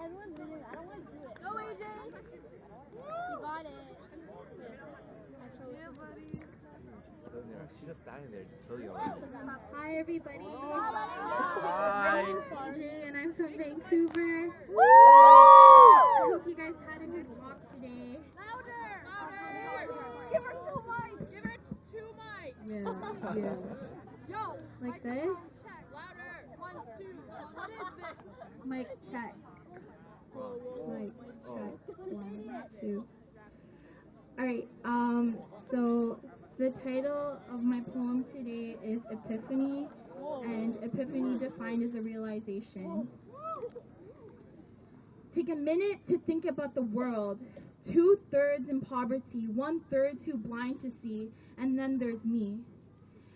Everyone's doing it. I don't want to do it. Go, AJ. You got it. Yeah, buddy. She's just standing there, just chilling on Hi, everybody. Hi. My name's Ajay, and I'm from Vancouver. I hope you guys had a good walk today. Louder. Give her 2 mics. Give her 2 mics. Yeah. Yo. Like this? Louder. 1, 2. What is this? Mic check. Mic check. 1, 2. Alright, so the title of my poem today is Epiphany, and Epiphany defined as a realization. Take a minute to think about the world. 2/3 in poverty, 1/3 too blind to see, and then there's me.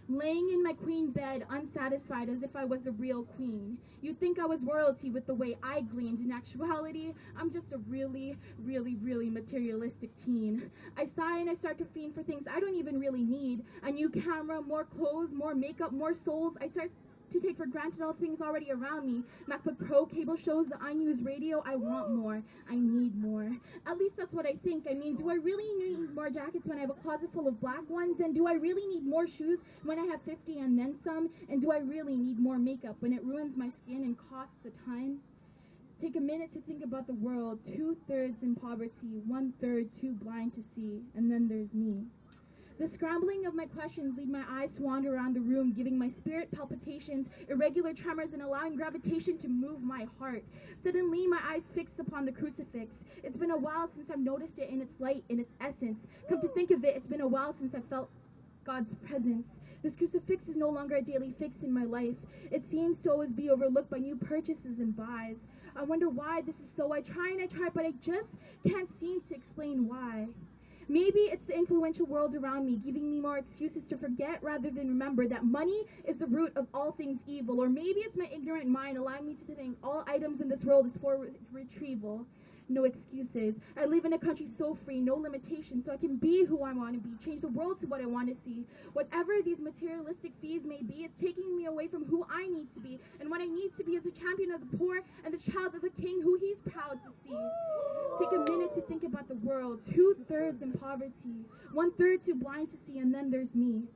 Laying in my queen bed, unsatisfied as if I was the real queen. You'd think I was royalty with the way I gleamed. In actuality, I'm just a really, really, really materialistic teen. I sigh and I start to fiend for things I don't even really need. A new camera, more clothes, more makeup, more souls. I start to take for granted all things already around me. MacBook Pro, cable shows, the unused radio. I want more. I need more. At least that's what I think. I mean, do I really need more jackets when I have a closet full of black ones? And do I really need more shoes when I have 50 and then some? And do I really need more makeup when it ruins my skin and costs a ton? Take a minute to think about the world. 2/3 in poverty, 1/3 too blind to see, and then there's me. The scrambling of my questions lead my eyes to wander around the room, giving my spirit palpitations, irregular tremors, and allowing gravitation to move my heart. Suddenly, my eyes fix upon the crucifix. It's been a while since I've noticed it in its light, in its essence. Come to think of it, it's been a while since I felt God's presence. This crucifix is no longer a daily fix in my life. It seems to always be overlooked by new purchases and buys. I wonder why this is so. I try, but I just can't seem to explain why. Maybe it's the influential world around me giving me more excuses to forget rather than remember that money is the root of all things evil. Or maybe it's my ignorant mind allowing me to think all items in this world is for retrieval. No excuses. I live in a country so free, no limitations, so I can be who I want to be, change the world to what I want to see. Whatever these materialistic fees may be, it's taking me away from who I need to be. And what I need to be is a champion of the poor and the child of a king who he's proud to see. Take a minute to think about the world. 2/3 in poverty, 1/3 too blind to see, and then there's me.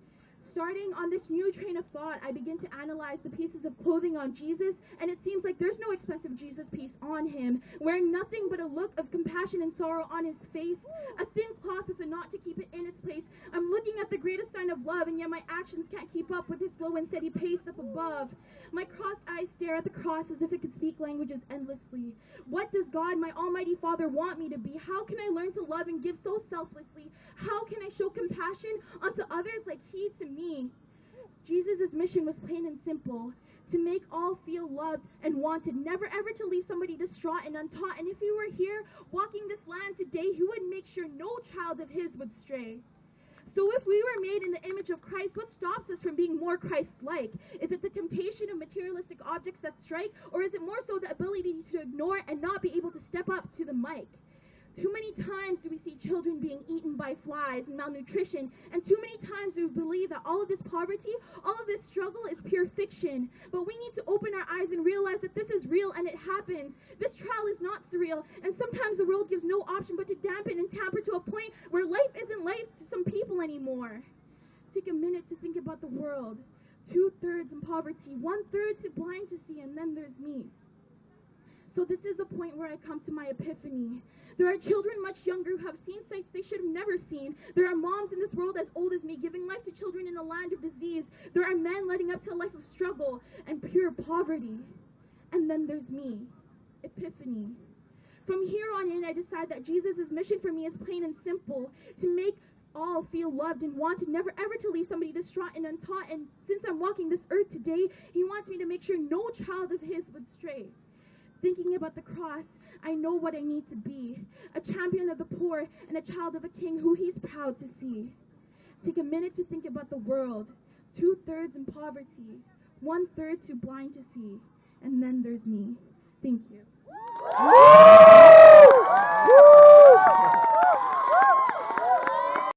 Starting on this new train of thought, I begin to analyze the pieces of clothing on Jesus, and it seems like there's no expensive Jesus piece on him, wearing nothing but a look of compassion and sorrow on his face, a thin cloth with a knot to keep it in its place. I'm looking at the greatest sign of love, and yet my actions can't keep up with his slow and steady pace up above. My crossed eyes stare at the cross as if it could speak languages endlessly. What does God, my almighty Father, want me to be? How can I learn to love and give so selflessly? How can I show compassion unto others like he to me? Jesus' mission was plain and simple, to make all feel loved and wanted, never ever to leave somebody distraught and untaught. And if he were here walking this land today, he would make sure no child of his would stray. So if we were made in the image of Christ, what stops us from being more Christ-like? Is it the temptation of materialistic objects that strike, or is it more so the ability to ignore and not be able to step up to the mic? Too many times do we see children being eaten by flies and malnutrition, and too many times do we believe that all of this poverty, all of this struggle is pure fiction. But we need to open our eyes and realize that this is real and it happens. This trial is not surreal, and sometimes the world gives no option but to dampen and tamper to a point where life isn't life to some people anymore. Take a minute to think about the world. 2/3 in poverty, 1/3 too blind to see, and then there's me. So this is the point where I come to my epiphany. There are children much younger who have seen sights they should have never seen. There are moms in this world as old as me giving life to children in a land of disease. There are men leading up to a life of struggle and pure poverty. And then there's me, Epiphany. From here on in, I decide that Jesus' mission for me is plain and simple, to make all feel loved and wanted, never ever to leave somebody distraught and untaught. And since I'm walking this earth today, he wants me to make sure no child of his would stray. Thinking about the cross, I know what I need to be, a champion of the poor and a child of a king who he's proud to see. Take a minute to think about the world. 2/3 in poverty, 1/3 too blind to see, and then there's me. Thank you.